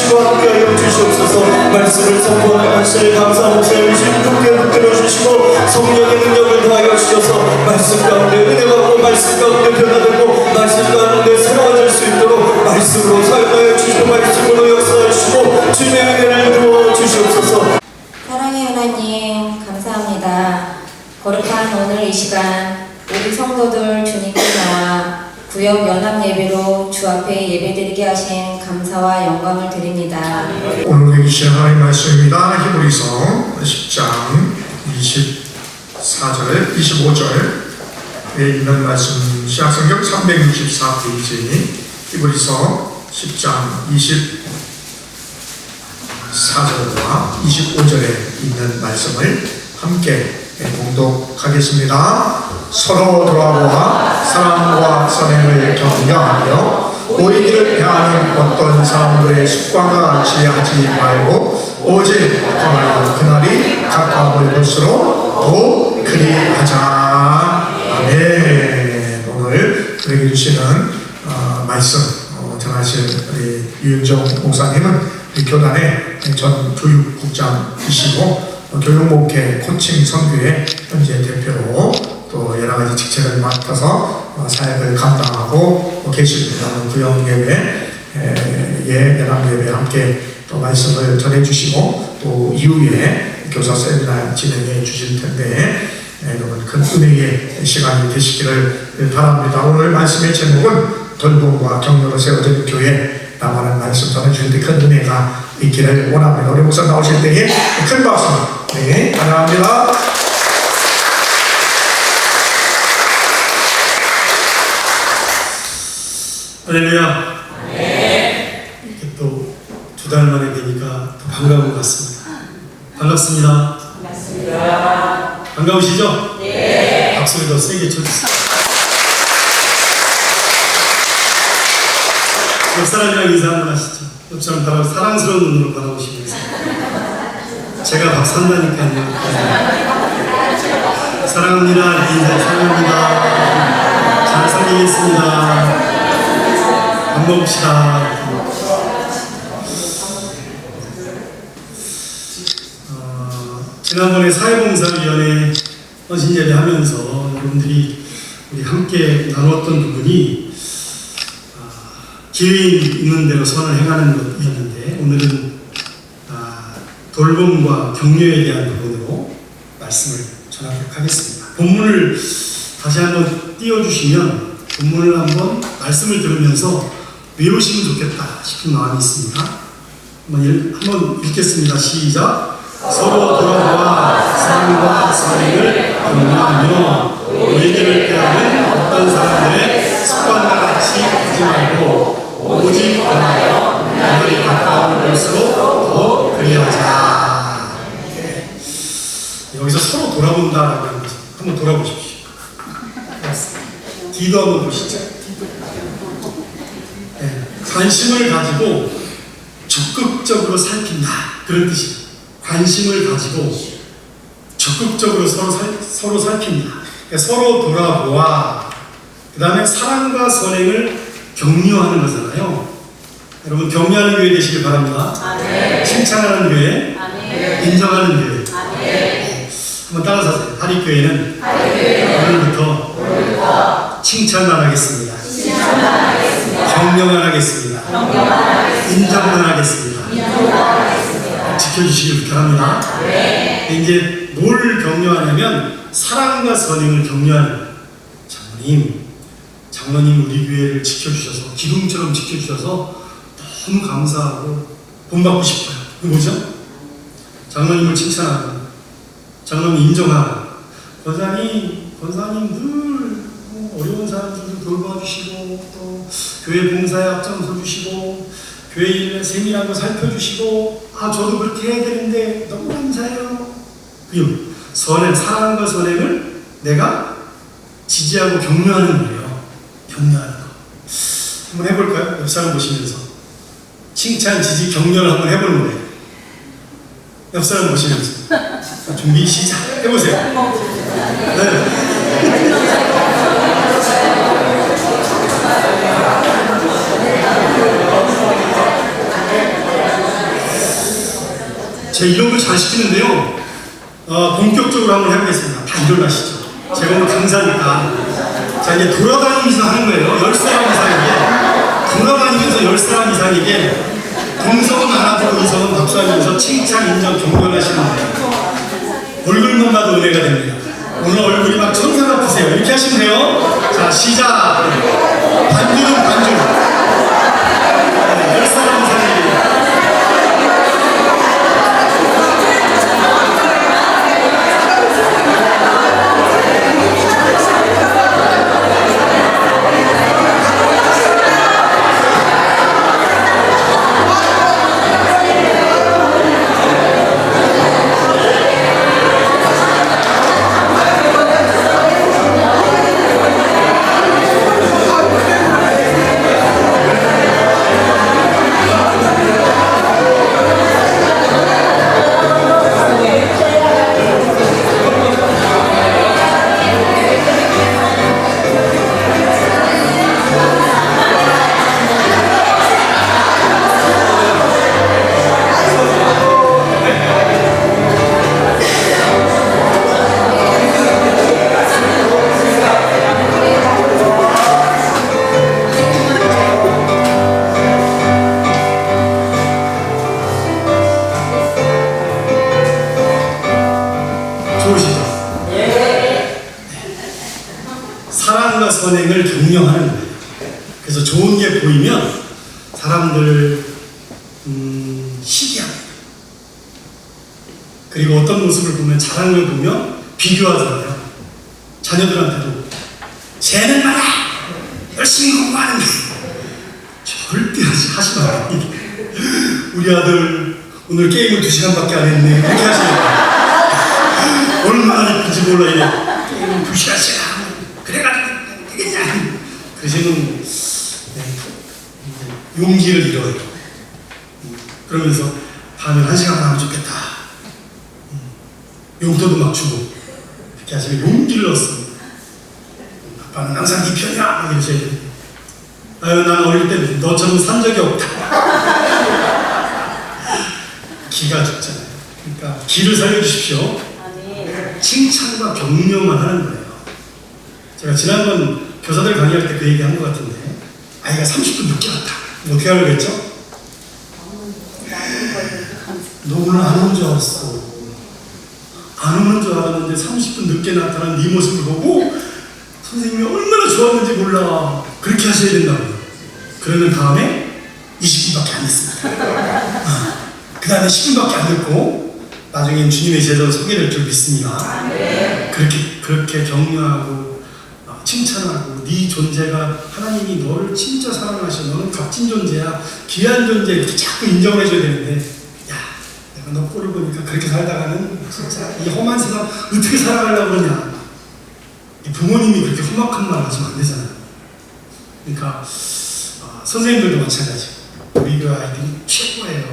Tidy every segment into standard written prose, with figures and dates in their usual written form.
주시고 함께하여 주시옵소서. 말씀을 선포하는 말씀을 감사 목사님 심롭게 붙들어 주시고 성령의 능력을 더하여 주셔서 말씀 가운데 은혜받고 말씀 가운데 변화되고 말씀 가운데 새로워질 수 있도록 말씀으로 사용하여 주시고 말씀으로 역사해 주시고 주님의 은혜를 부어 주시옵소서. 사랑의 하나님 감사합니다. 거룩한 오늘 이 시간 우리 성도들 주님께 나와 구역 연합 예배로 주 앞에 예배드리게 하신 감사와 영광을 드립니다. 오늘 계신 하나님 말씀입니다. 히브리서 10장 24절 25절에 있는 말씀 신약성경 364페이지 히브리서 10장 24절과 25절에 있는 말씀을 함께 봉독하겠습니다. 서로 돌아보아 사랑과 선행을 격려하며 오히려 대하는 어떤 사람들의 습관과 같이 하지 말고 오직 그날이 가까움을 볼수록 더 그리하자. 아멘. 오늘 우리에게 주시는 말씀 전하신 우리 유윤정 목사님은 우리 교단의 전 교육국장이시고 교육목회 코칭 선교회 현재 대표로 또 여러가지 직책을 맡아서 사역을 감당하고 계십니다. 구역예배, 연합예배 함께 또 말씀을 전해주시고 또 이후에 교사 세미나 진행해 주실 텐데 여러분 큰 은혜의 시간이 되시기를 바랍니다. 오늘 말씀의 제목은 돌봄과 격려로 세워진 교회 라는 말씀 전해주실 때 큰 은혜가 있기를 원합니다. 우리 목사 나오실 때에 큰 박수 감사합니다. 할렐루야. 이렇게 또 두 달 만에 뵈니까 더 반가운 것 같습니다. 반갑습니다. 반가우시죠? 네. 박수를 더 세게 쳐주세요. 옆 사람이랑 인사 한번 하시죠. 옆 사람 바로 사랑스러운 눈으로 바라보시면서 제가 밥 산다니까요. 사랑합니다. 인사 사랑합니다. 잘 살리겠습니다. 밥 먹읍시다. 지난번에 사회봉사위원회 헌신예배 하면서 여러분들이 우리 함께 나눴던 부분이 기회 있는 대로 선을 행하는 것이었는데 오늘은 돌봄과 격려에 대한 부분으로 말씀을 전하도록 하겠습니다. 본문을 다시 한번 띄워주시면 본문을 한번 말씀을 들으면서 외우시면 좋겠다 싶은 마음이 있습니다. 한번 읽겠습니다. 시작. 서로 돌아보아 사랑과 선행을 격려하며 너희들을 대하는 어떤 사람들의 습관과 같이 하지 말고 오직 변하여 그날이 가까운 볼수록 더 그리하자. 여기서 서로 돌아본다라고 하는 거죠. 한번 돌아보십시오. 뒤도 한번 보시죠. 관심을 가지고 적극적으로 살핀다. 그런 뜻이에요. 관심을 가지고 적극적으로 서로 살핀다. 그러니까 서로 돌아보아 그 다음에 사랑과 선행을 격려하는 거잖아요. 여러분 격려하는 교회 되시길 바랍니다. 아멘. 칭찬하는 교회, 아멘. 인정하는 교회. 아멘. 한번 따라서 하리교회는 오늘부터 칭찬만 하겠습니다. 격려만 하겠습니다. 인정만 하겠습니다. 지켜주시길 부탁합니다. 이제 뭘 격려하냐면 사랑과 선행을 격려하는 장로님 우리 교회를 지켜주셔서 기둥처럼 지켜주셔서 너무 감사하고 본받고 싶어요. 이거 뭐죠? 장로님을 칭찬하고 장로님 인정하고 권사님 늘 어려운 사람들도 돌봐주시고 또 교회 봉사에 앞장서 주시고 교회 일에 세밀한 거 살펴주시고 저도 그렇게 해야 되는데 너무 감사해요. 사랑과 선행을 내가 지지하고 격려하는 거예요. 격려하는 거. 한번 해볼까요? 옆 사람 보시면서 칭찬, 지지, 격려를 한번 해보는 거예요. 옆 사람 보시면서 준비 시작 해보세요. 네. 제가 이런 걸 잘 시키는데요. 본격적으로 한번 해보겠습니다. 다 일어나시죠. 제가 오늘 강사니까. 자, 이제 돌아다니면서 하는 거예요. 10사람 이상에게. 돌아다니면서 10사람 이상에게 동성은 알아보고 이성은 박수하면서 칭찬, 인정, 격려하시는 거예요. 얼굴만 봐도 은혜가 됩니다. 오늘 얼굴이 막 천사 같으세요. 이렇게 하시면 돼요. 자, 시작. 반주는 반주. 10사람 이상에게. 좋으시죠? 네. 사랑과 선행을 격려하는 거예요. 그래서 좋은 게 보이면 사람들 시기합니다. 그리고 어떤 모습을 보면 잘하는 걸 보면 비교하잖아요. 자녀들한테도 쟤는 말이야 열심히 공부하는데 절대 하시면 안 돼요. 우리 아들 오늘 게임을 2시간밖에 안 했네 이렇게 하시는 거예요. 얼마나 이쁜지 몰라 이래. 게임은 2시간씩 하면 그래가지고 되겠냐. 그러시는 용기를 잃어요. 그러면서 다음에 1시간 하면 좋겠다. 용돈도 막 주고 이렇게 하시면 용기를 얻습니다. 아빠는 항상 네 편이야 막 이러셔야 돼요. 아유 난 어릴 때 너처럼 산 적이 없다. 기가 죽잖아요. 그러니까 기를 살려주십시오. 칭찬과 격려만 하는 거예요. 제가 지난번 교사들 강의할 때 그 얘기 한 것 같은데 아이가 30분 늦게 왔다. 어떻게 하려고 했죠? 너 오늘 안 오는 줄 알았어. 안 오는 줄 알았는데 30분 늦게 나타난 네 모습을 보고 선생님이 얼마나 좋았는지 몰라. 그렇게 하셔야 된다고요. 그러는 다음에 20분밖에 안 됐습니다. 그 다음에 10분밖에 안 됐고 나중엔 주님의 제자로 소개될 줄 믿습니다. 그렇게 격려하고 칭찬하고 네 존재가 하나님이 너를 진짜 사랑하셔. 너는 값진 존재야. 귀한 존재. 이렇게 자꾸 인정을 해줘야 되는데 야 내가 너 꼴을 보니까 그렇게 살다가는 진짜 이 험한 세상 어떻게 살아가려고 그러냐. 이 부모님이 그렇게 험악한 말 하시면 안 되잖아요. 그러니까 선생님들도 마찬가지고 우리 그 아이들이 최고예요.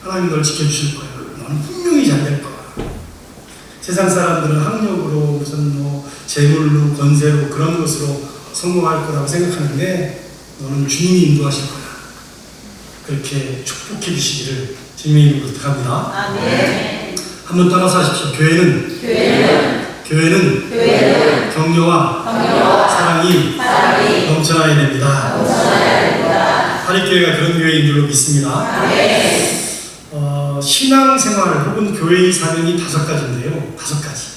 하나님 널 지켜주실 거예요. 너는 분명히 잘 될 거야. 세상 사람들은 학력으로 무슨 재물로 권세로 그런 것으로 성공할 거라고 생각하는데 너는 주님이 인도하실 거야. 그렇게 축복해 주시기를 주님의 이름으로 부탁합니다. 네. 한번 따라서 하십시오. 교회는 격려와 사랑이 넘쳐나야 됩니다. 하리교회가 그런 교회인 줄로 믿습니다. 신앙생활 혹은 교회의 사명이 5가지인데요. 5가지.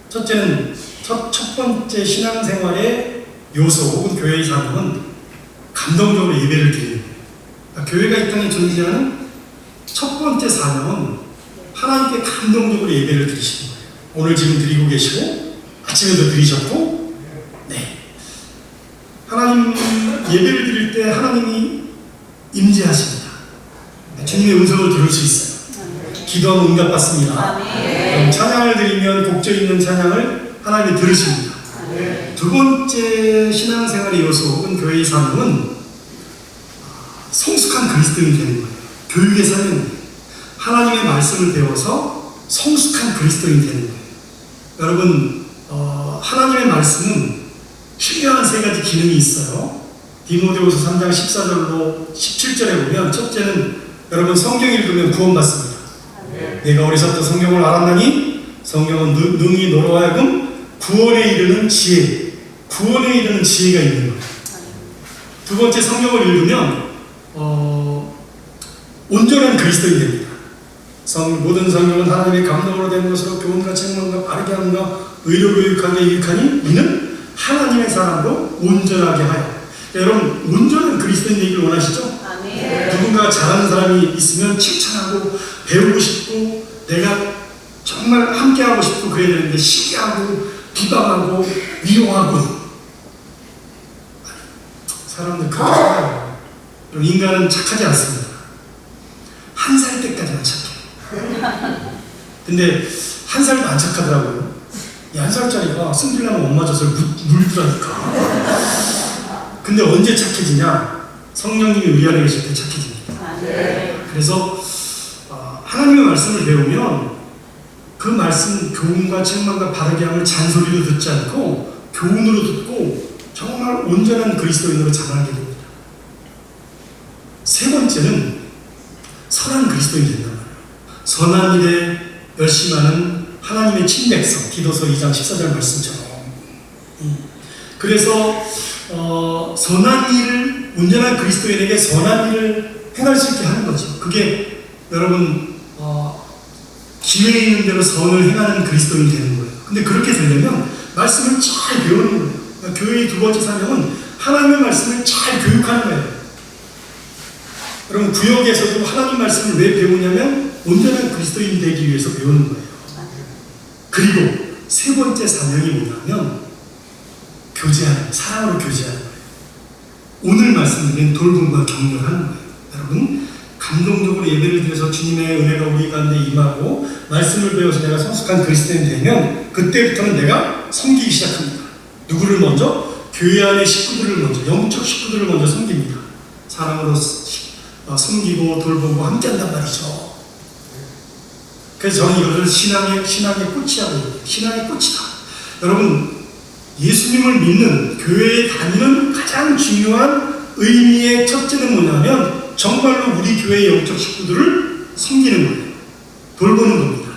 첫째는 첫 번째 신앙생활의 요소 혹은 교회의 사명은 감동적으로 예배를 드리는 거예요. 그러니까 교회가 이 땅에 존재하는 첫 번째 사명은 하나님께 감동적으로 예배를 드리시는 거예요. 오늘 지금 드리고 계시고 아침에도 드리셨고 하나님 예배를 드릴 때 하나님이 임재하십니다. 주님의 음성을 들을 수 있어요. 기도하면 응답받습니다. 찬양을 드리면 곡조 있는 찬양을 하나님이 들으십니다. 두 번째 신앙생활의 요소 혹은 교회의 사명은 성숙한 그리스도인이 되는 거예요. 교육의 사명은 하나님의 말씀을 배워서 성숙한 그리스도인이 되는 거예요. 여러분 하나님의 말씀은 중요한 3가지 기능이 있어요. 디모데후서 3장 14절로 17절에 보면 첫째는 여러분 성경 읽으면 구원받습니다. 내가 어리석던 성경을 알았나니 성경은 능히 너로 하여금 구원에 이르는 지혜, 구원에 이르는 지혜가 있는 거예요. 두 번째, 성경을 읽으면 온전한 그리스도인이 됩니다. 모든 성경은 하나님의 감동으로 된 것으로 교훈과 책망과 바르게 함과 의로 교육하게 유익하니 이는 하나님의 사람으로 온전하게 하여. 여러분, 온전한 그리스도인 되기를 원하시죠? 누군가 잘하는 사람이 있으면 칭찬하고 배우고 싶고 내가 정말 함께하고 싶고 그래야 되는데 시기하고 비방하고 위로하고. 사람들 그렇게 살아요. 인간은 착하지 않습니다. 한 살 때까지만 착해. 근데 한 살도 안 착하더라고요. 이 한 살짜리가 승질나면 엄마 젖을 물더라니까. 근데 언제 착해지냐? 성령님이 우리 안에 계실 때 착해집니다. 그래서 하나님의 말씀을 배우면 그 말씀 교훈과 책망과 바르게 함을 잔소리로 듣지 않고 교훈으로 듣고 정말 온전한 그리스도인으로 자라게 됩니다. 세 번째는 선한 그리스도인이 된단 말이에요. 선한 일에 열심하는 하나님의 친백성, 디도서 2장 14절 말씀처럼. 그래서 선한 일을, 온전한 그리스도인에게 선한 일을 행할 수 있게 하는 거죠. 그게 여러분 기회 있는 대로 선을 행하는 그리스도인이 되는 거예요. 근데 그렇게 되려면 말씀을 잘 배우는 거예요. 그러니까 교회의 두 번째 사명은 하나님의 말씀을 잘 교육하는 거예요. 여러분, 구역에서도 하나님 말씀을 왜 배우냐면 온전한 그리스도인이 되기 위해서 배우는 거예요. 그리고 세 번째 사명이 뭐냐면 교제하는, 사랑으로 교제하는 거예요. 오늘 말씀드린 돌봄과 격려하는 거예요. 여러분, 감동적으로 예배를 드려서 주님의 은혜가 우리 가운데 임하고 말씀을 배워서 내가 성숙한 그리스도인이 되면 그때부터는 내가 섬기기 시작합니다. 누구를 먼저? 교회 안의 식구들을 먼저, 영적 식구들을 먼저 섬깁니다. 사랑으로 섬기고 돌보고 함께한단 말이죠. 그래서 저는 이것을 신앙의 꽃이라고 해요. 신앙의 꽃이다. 여러분, 예수님을 믿는 교회에 다니는 가장 중요한 의미의 첫째는 뭐냐면 정말로 우리 교회의 영적 식구들을 섬기는 거예요. 돌보는 겁니다.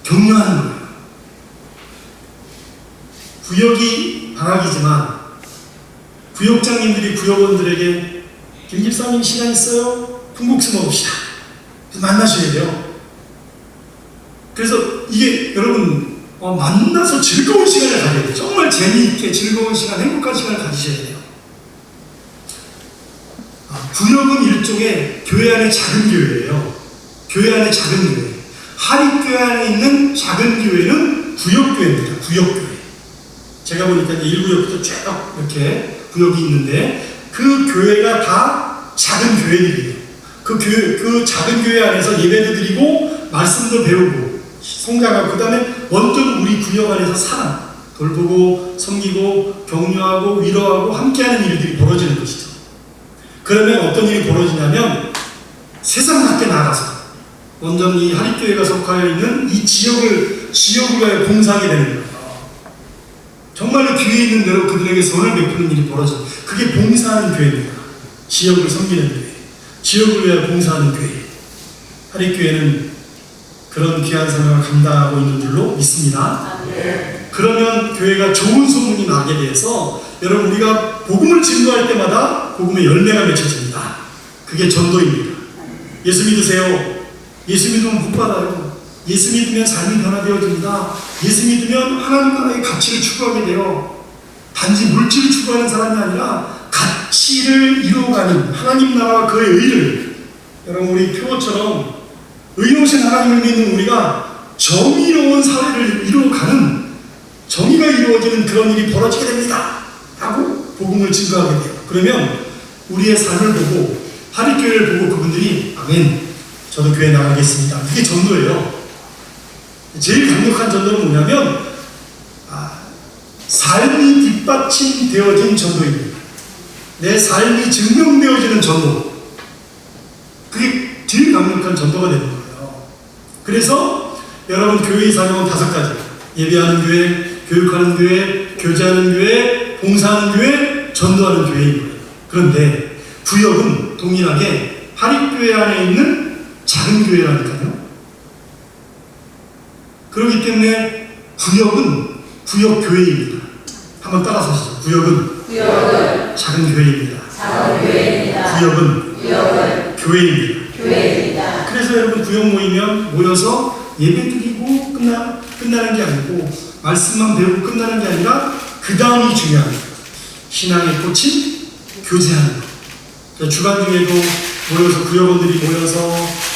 격려하는 거예요. 구역이 방학이지만 구역장님들이 구역원들에게 김 집사님 시간 있어요? 콩국수 먹읍시다. 만나셔야 돼요. 그래서 이게 여러분 만나서 즐거운 시간을 가져야 돼요. 정말 재미있게 즐거운 시간, 행복한 시간을 가지셔야 돼요. 구역은 일종의 교회 안의 작은 교회예요. 교회 안의 작은 교회. 하립교회 안에 있는 작은 교회는 구역교회입니다. 구역교회. 제가 보니까 1구역부터 쭉 이렇게 구역이 있는데 그 교회가 다 작은 교회들이에요. 그 작은 교회 안에서 예배도 드리고 말씀도 배우고 성장하고 그 다음에 원점 우리 구역 안에서 사랑, 돌보고 섬기고 격려하고 위로하고 함께하는 일들이 벌어지는 것이죠. 그러면 어떤 일이 벌어지냐면 세상 밖에 나가서 원전 이 하립교회가 속하여 있는 이 지역을 위하여 봉사하게 되는 거예요. 정말로 기회 있는 대로 그들에게 선을 베푸는 일이 벌어져요. 그게 봉사하는 교회입니다. 지역을 섬기는 교회, 지역을 위하여 봉사하는 교회. 하립교회는 그런 귀한 사명을 감당하고 있는 줄로 믿습니다. 그러면 교회가 좋은 소문이 나게 돼서 여러분, 우리가 복음을 증거할 때마다 복음의 열매가 맺혀집니다. 그게 전도입니다. 예수 믿으세요. 예수 믿으면 복 받아요. 예수 믿으면 삶이 변화되어집니다. 예수 믿으면 하나님 나라의 가치를 추구하게 돼요. 단지 물질을 추구하는 사람이 아니라 가치를 이루어가는 하나님 나라와 그의 의를, 여러분 우리 표어처럼 의로우신 하나님을 믿는 우리가 정의로운 사회를 이루어가는, 정의가 이루어지는 그런 일이 벌어지게 됩니다 라고 복음을 증거하게 돼요. 그러면 우리의 삶을 보고 하립교회를 보고 그분들이 아멘, 저도 교회 나가겠습니다. 이게 전도예요. 제일 강력한 전도는 뭐냐면 삶이 뒷받침되어진 전도입니다. 내 삶이 증명되어지는 전도. 그게 제일 강력한 전도가 되는 거예요. 그래서 여러분, 교회의 사명은 5가지. 예배하는 교회, 교육하는 교회, 교제하는 교회, 봉사하는 교회, 전도하는 교회인 거예요. 그런데 구역은 동일하게 하립교회 안에 있는 작은 교회라니까요. 그렇기 때문에 구역은 구역교회입니다. 한번 따라서 하시죠. 구역은 작은 교회입니다. 구역은 교회입니다. 그래서 여러분 구역 모이면 모여서 예배드리고 끝나는 게 아니고 말씀만 배우고 끝나는 게 아니라 그 다음이 중요한 거예요. 신앙의 꽃인 교제하는 거. 주간 중에도 모여서 구역원들이 모여서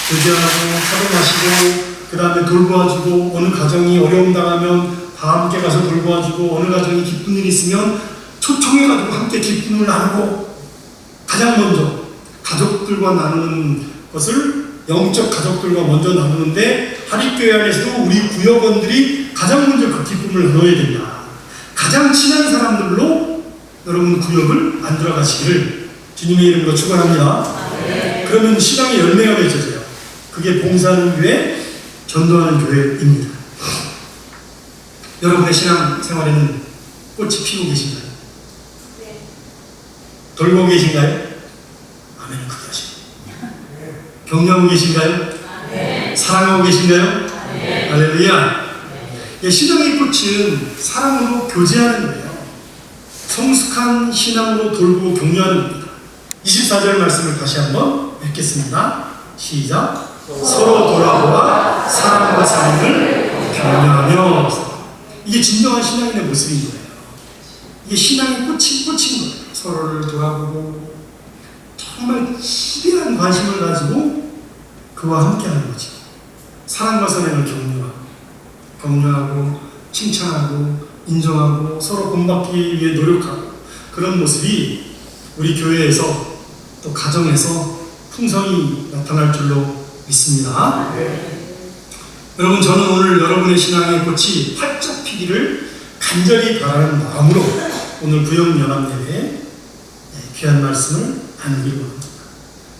교제하고 차도 마시고 그 다음에 돌보아주고 어느 가정이 어려움 당하면 다 함께 가서 돌보아주고 어느 가정이 기쁜 일 있으면 초청해가지고 함께 기쁨을 나누고 가장 먼저 가족들과 나누는 것을 영적 가족들과 먼저 나누는데 하립교회 안에서도 우리 구역원들이 가장 먼저 그 기쁨을 나눠야 된다. 가장 친한 사람들로 여러분 구역을 만들어 가시기를 주님의 이름으로 축원합니다. 그러면 신앙의 열매가 맺어져요. 그게 봉사하는 교회, 전도하는 교회입니다. 여러분의 신앙 생활에는 꽃이 피고 계신가요? 돌고 계신가요? 아멘. 크게 하시고. 격려하고 계신가요? 사랑하고 계신가요? 할렐루야. 신앙의 꽃은 사랑으로 교제하는 거예요. 성숙한 신앙으로 돌고 격려하는 겁니다. 24절 말씀을 다시 한번 읽겠습니다. 시작. 서로 돌아보아 사랑과 사랑을 격려하며. 이게 진정한 신앙인의 모습인 거예요. 이게 신앙의 꽃인 거예요. 서로를 돌아보고 정말 시대한 관심을 가지고 그와 함께하는 거죠. 사랑과 사랑을 격려하고 칭찬하고 인정하고 서로 본받기 위해 노력하고 그런 모습이 우리 교회에서 또 가정에서 풍성히 나타날 줄로 믿습니다. 여러분, 저는 오늘 여러분의 신앙의 꽃이 활짝 피기를 간절히 바라는 마음으로 오늘 구역연합예배에 귀한 말씀을 나누기로 합니다.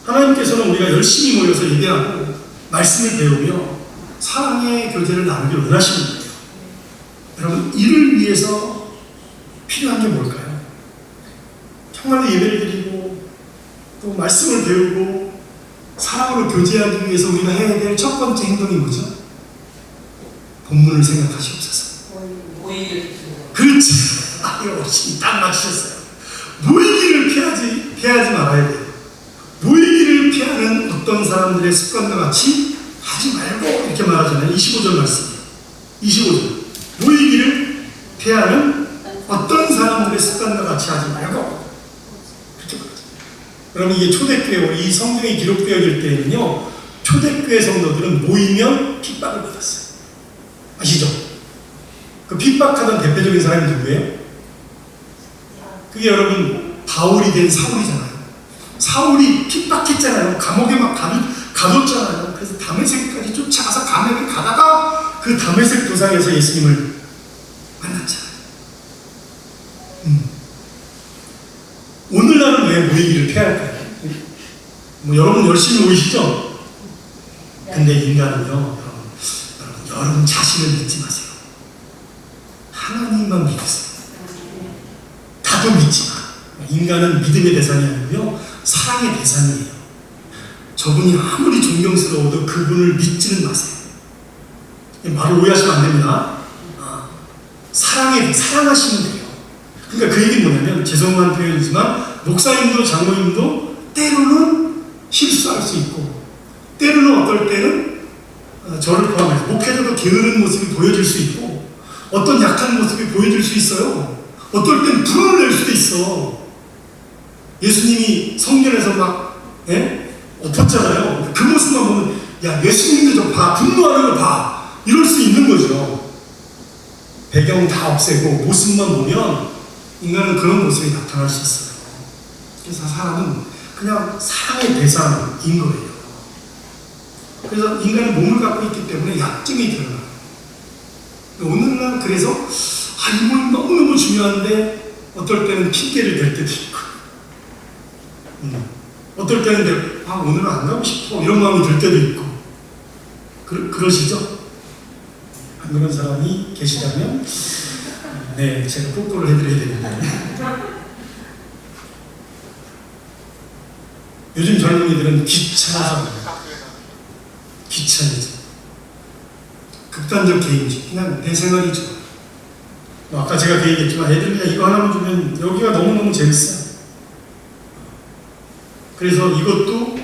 하나님께서는 우리가 열심히 모여서 예배하고 말씀을 배우며 사랑의 교제를 나누기를 원하시는 거예요. 여러분, 이를 위해서 필요한 게 뭘까요? 정말로 예배를 드리고 또 말씀을 배우고 사랑으로 교제하기 위해서 우리가 해야 될 첫 번째 행동이 뭐죠? 본문을 생각하시옵소서. 그렇지. 이거 어르신이 딱 맞추셨어요. 모이기를 피하지 말아야 돼요. 모이기를 피하는 어떤 사람들의 습관과 같이 하지 말고 이렇게 말하잖아요. 25절 말씀이에요. 25절. 모이기를 피하는 어떤 사람들의 습관과 같이 하지 말고 그렇게 말하잖아요. 그럼 이게 초대교회, 이 성경이 기록되어질 때는요, 초대교회 성도들은 모이면 핍박을 받았어요. 아시죠? 그 핍박하던 대표적인 사람이 누구예요? 그게 여러분 바울이 된 사울이잖아요. 사울이 핍박했잖아요. 감옥에 막 가뒀잖아요. 그래서 다메섹까지 쫓아가서 감옥에 가다가 그 다메섹 도상에서 예수님을 만났잖아요. 오늘날은 왜 모이기를 피할까요? 여러분 열심히 모이시죠? 근데 인간은요, 여러분 자신을 믿지 마세요. 하나님만 믿으세요. 다도 믿지 마. 인간은 믿음의 대상이 아니고요, 사랑의 대상이에요. 저분이 아무리 존경스러워도 그분을 믿지는 마세요. 말을 오해하시면 안 됩니다. 사랑하시면 돼요. 그러니까 그 얘기는 뭐냐면, 죄송한 표현이지만 목사님도 장로님도 때로는 실수할 수 있고 때로는 어떨 때는 저를 포함해서 목회자도 게으른 모습이 보여질 수 있고 어떤 약한 모습이 보여질 수 있어요. 어떨 땐 불을 낼 수도 있어. 예수님이 성전에서 막 엎었잖아요. 그 모습만 보면 야, 예수님도 좀 봐, 분노하는 거 봐, 이럴 수 있는 거죠. 배경 다 없애고 모습만 보면 인간은 그런 모습이 나타날 수 있어요. 그래서 사람은 그냥 사랑의 대상인 거예요. 그래서 인간은 몸을 갖고 있기 때문에 약점이 드러나요. 오늘날 그래서 이 몸이 너무너무 중요한데 어떨 때는 핑계를 댈 때도 있고 어떨 때는 오늘은 안 가고 싶어 이런 마음이 들 때도 있고 그러시죠? 안 그런 사람이 계시다면 네, 제가 뽀뽀를 해드려야 되는데 요즘 젊은이들은 귀찮아서 귀차니즘, 극단적 개인주의, 그냥 내 생활이죠. 아까 제가 그 얘기했지만 애들 그냥 이거 하나만 주면 여기가 너무너무 재밌어요. 그래서 이것도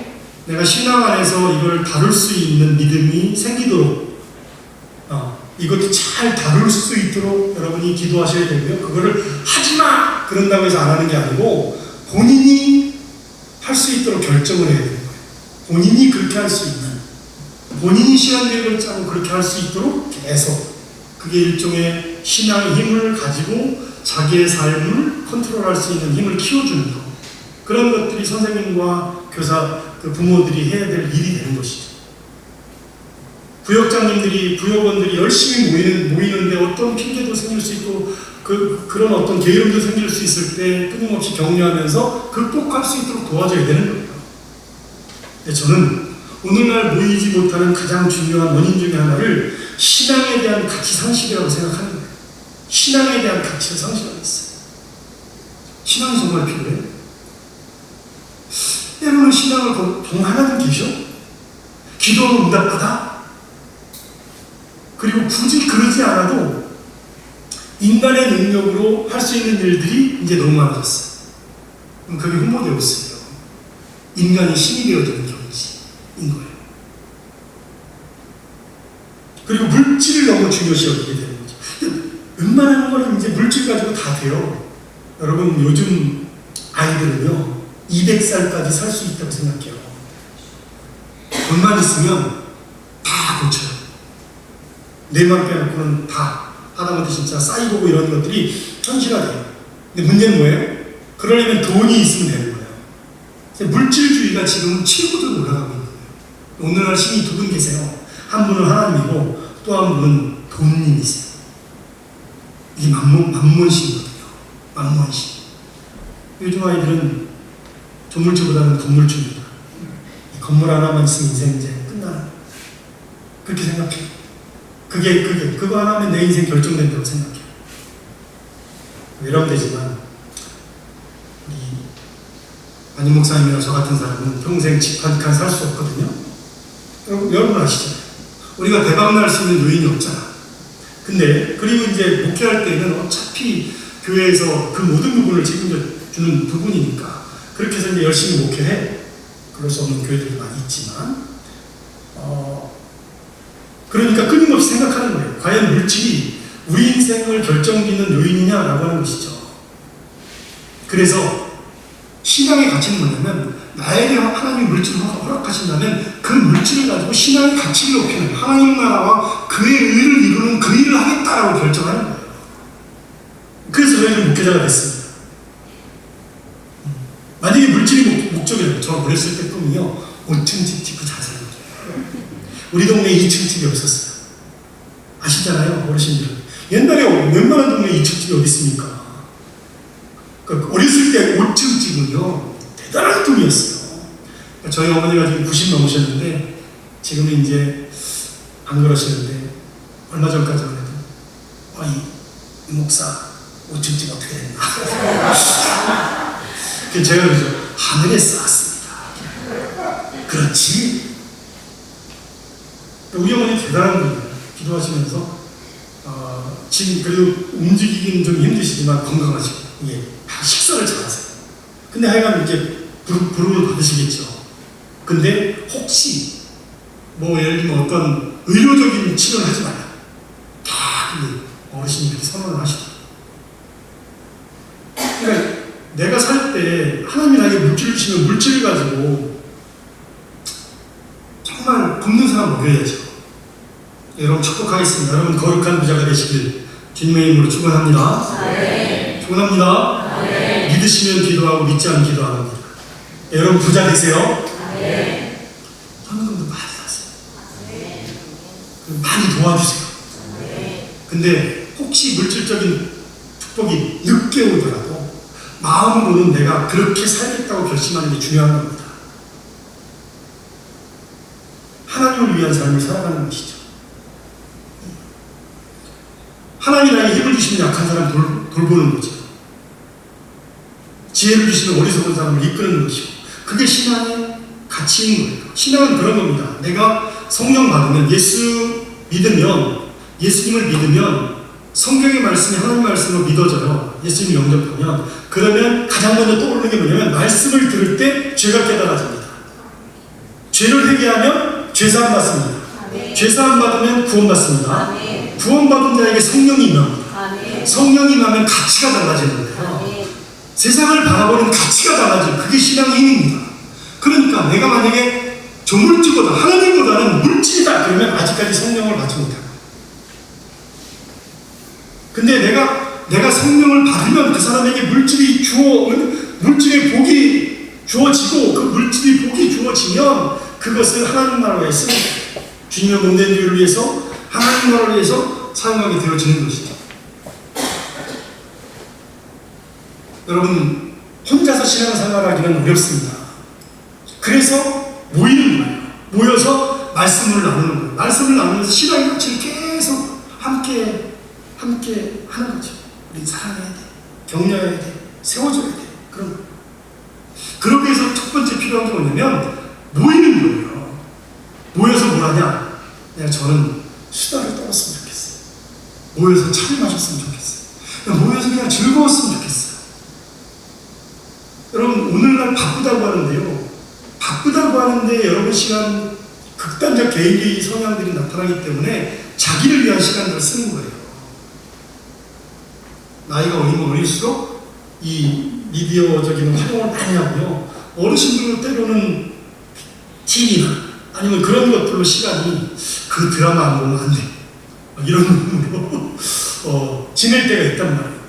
내가 신앙 안에서 이걸 다룰 수 있는 믿음이 생기도록 이것도 잘 다룰 수 있도록 여러분이 기도하셔야 되고요. 그거를 하지마! 그런다고 해서 안 하는 게 아니고 본인이 할 수 있도록 결정을 해야 되는 거예요. 본인이 그렇게 할 수 있는, 본인이 시간 계획을 짜고 그렇게 할 수 있도록 계속, 그게 일종의 신앙의 힘을 가지고 자기의 삶을 컨트롤할 수 있는 힘을 키워주는 것, 그런 것들이 선생님과 교사, 그 부모들이 해야 될 일이 되는 것이죠. 부역장님들이, 부역원들이 열심히 모이는데 어떤 핑계도 생길 수 있고 그런 어떤 게으름도 생길 수 있을 때 끊임없이 격려하면서 극복할 수 있도록 도와줘야 되는 거예요. 근데 저는 오늘날 모이지 못하는 가장 중요한 원인 중에 하나를 신앙에 대한 가치 상실이라고 생각하는 거예요. 신앙에 대한 가치를 상실하고 있어요. 신앙이 정말 필요해요. 때로는 신앙을 동하나님 계셔? 기도하면 응답받아? 그리고 굳이 그러지 않아도 인간의 능력으로 할 수 있는 일들이 이제 너무 많아졌어요. 그럼 그게 홍보되었어요. 인간이 신이 되어지는 경지인 거예요. 그리고 물질을 너무 중요시 여기게 되는 거죠. 웬만한 거는 이제 물질 가지고 다 돼요. 여러분 요즘 아이들은요 200살까지 살 수 있다고 생각해요. 돈만 있으면 다 고쳐요. 내 맘 빼놓고는 다 하다못해 진짜 사이보고 이런 것들이 현실화돼요. 근데 문제는 뭐예요? 그러려면 돈이 있으면 되는 거예요. 물질주의가 지금 최고로 올라가고 있는 거예요. 오늘날 신이 두 분 계세요. 한 분은 하나님이고 또 한 분은 돈님이세요. 이게 만몬신이거든요. 만몬신. 요즘 아이들은 조물주보다는 건물주입니다. 건물 하나만 있으면 인생 이제 끝나는, 그렇게 생각해요. 그거 하나면 내 인생 결정된다고 생각해요. 이러면 되지만, 우리 안임 목사님이나 저 같은 사람은 평생 집 한 칸 살 수 없거든요. 여러분 아시잖아요. 우리가 대박 날 수 있는 요인이 없잖아. 근데, 그리고 이제 목회할 때는 어차피 교회에서 그 모든 부분을 책임져 주는 부분이니까, 그렇게 해서 이제 열심히 목회해. 그럴 수 없는 교회들이 많이 있지만, 그러니까 끊임없이 생각하는 거예요. 과연 물질이 우리 인생을 결정짓는 요인이냐라고 하는 것이죠. 그래서 신앙의 가치는 뭐냐면 나에게 하나님이 물질을 허락하신다면 그 물질을 가지고 신앙의 가치를 높이는, 하나님 나라와 그의 의를 이루는 그 일을 하겠다라고 결정하는 거예요. 그래서 저희는 목회자가 됐습니다. 만약에 물질이 목적이라면, 저 어렸을 때 꿈이요 5층 집 짓고 잘 살는 거예요. 우리 동네에 2층 집이 없었어요. 아시잖아요, 어르신들. 옛날에 웬만한 동네에 2층 집이 어디 있습니까? 그러니까 어렸을 때 5층 집은요 대단한 꿈이었어요. 그러니까 저희 어머니가 지금 90 넘으셨는데 지금은 이제 안 그러시는데 얼마 전까지만 해도 이 목사 5층 집 어떻게 됐나? 제가 그러죠. 하늘에 쌓았습니다. 그렇지. 우리 어머니 대단한 분이에요. 기도하시면서 지금 그래도 움직이기는 좀 힘드시지만 건강하시고 식사를 잘하세요. 근데 하여간 이제 부름을 받으시겠죠. 근데 혹시 뭐 예를 들면 어떤 의료적인 치료를 하지 말라. 다 어르신들이 선언을 하시더라고요. 그러니까 내가 살 때 하나님이 나에게 물질을 주시면 물질을 가지고 정말 굶는 사람 먹여야죠. 여러분 축복하겠습니다. 여러분 거룩한 부자가 되시길 주님의 이름으로 축원합니다. 네. 축원합니다. 네. 믿으시면 기도하고 믿지 않으면 기도 안 합니다. 여러분 부자 되세요. 네. 헌금도 많이 하세요. 네. 많이 도와주세요. 네. 근데 혹시 물질적인 축복이 늦게 오더라도 마음으로는 내가 그렇게 살겠다고 결심하는 게 중요한 겁니다. 하나님을 위한 삶을 살아가는 것이죠. 하나님이 나에게 힘을 주시면 약한 사람 돌보는 거죠. 지혜를 주시면 어리석은 사람을 이끄는 것이고, 그게 신앙의 가치인 거예요. 신앙은 그런 겁니다. 내가 성령 받으면 예수님을 믿으면 성경의 말씀이 하나님 말씀으로 믿어져요. 예수님을 영접하면. 그러면 가장 먼저 떠오르는 게 뭐냐면 말씀을 들을 때 죄가 깨달아집니다. 죄를 회개하면 죄사함 받습니다. 죄사함 받으면 구원 받습니다. 구원 받은 자에게 성령이 임합니다. 성령이 임하면 가치가 달라지는 거예요. 세상을 바라보는 가치가 달라져요. 그게 신앙의 힘입니다. 그러니까 내가 만약에 조물주보다 하나님보다는 물질이다 그러면 아직까지 성령을 받지 못해요. 근데 내가 성령을 받으면 그 사람에게 물질의 복이 주어지고 그 물질의 복이 주어지면 그것을 하나님 나라에 쓰는 주님의 몸된 교회를 위해서 하나님 나라를 위해서 사용하게 되어지는 것이죠. 여러분 혼자서 신앙생활하기는 어렵습니다. 그래서 모이는 거예요. 모여서 말씀을 나누는 거예요. 말씀을 나누면서 신앙의 가치를 계속 함께 하는 거죠. 우리 사랑해야 돼. 격려해야 돼. 세워줘야 돼. 그러기 위해서 첫 번째 필요한 게 뭐냐면 모이는 거예요. 모여서 뭘 하냐? 저는 수다를 떨었으면 좋겠어요. 모여서 차를 마셨으면 좋겠어요. 모여서 그냥 즐거웠으면 좋겠어요. 여러분 오늘날 바쁘다고 하는데요. 바쁘다고 하는데 여러분 시간 극단적 개인주의 성향들이 나타나기 때문에 자기를 위한 시간들을 쓰는 거예요. 나이가 어리면 어릴수록 이 미디어적인 활동을 많이 하고요. 어르신들도 때로는 TV나 아니면 그런 것들로 시간이 그 드라마 안 보면 안 돼. 이런 의미로 지낼 때가 있단 말이에요.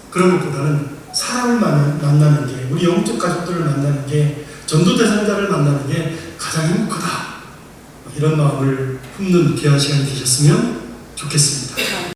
그런 것보다는 사람을 만나는 게 우리 영적 가족들을 만나는 게 전도 대상자를 만나는 게 가장 행복하다. 이런 마음을 품는 귀한 시간이 되셨으면 좋겠습니다.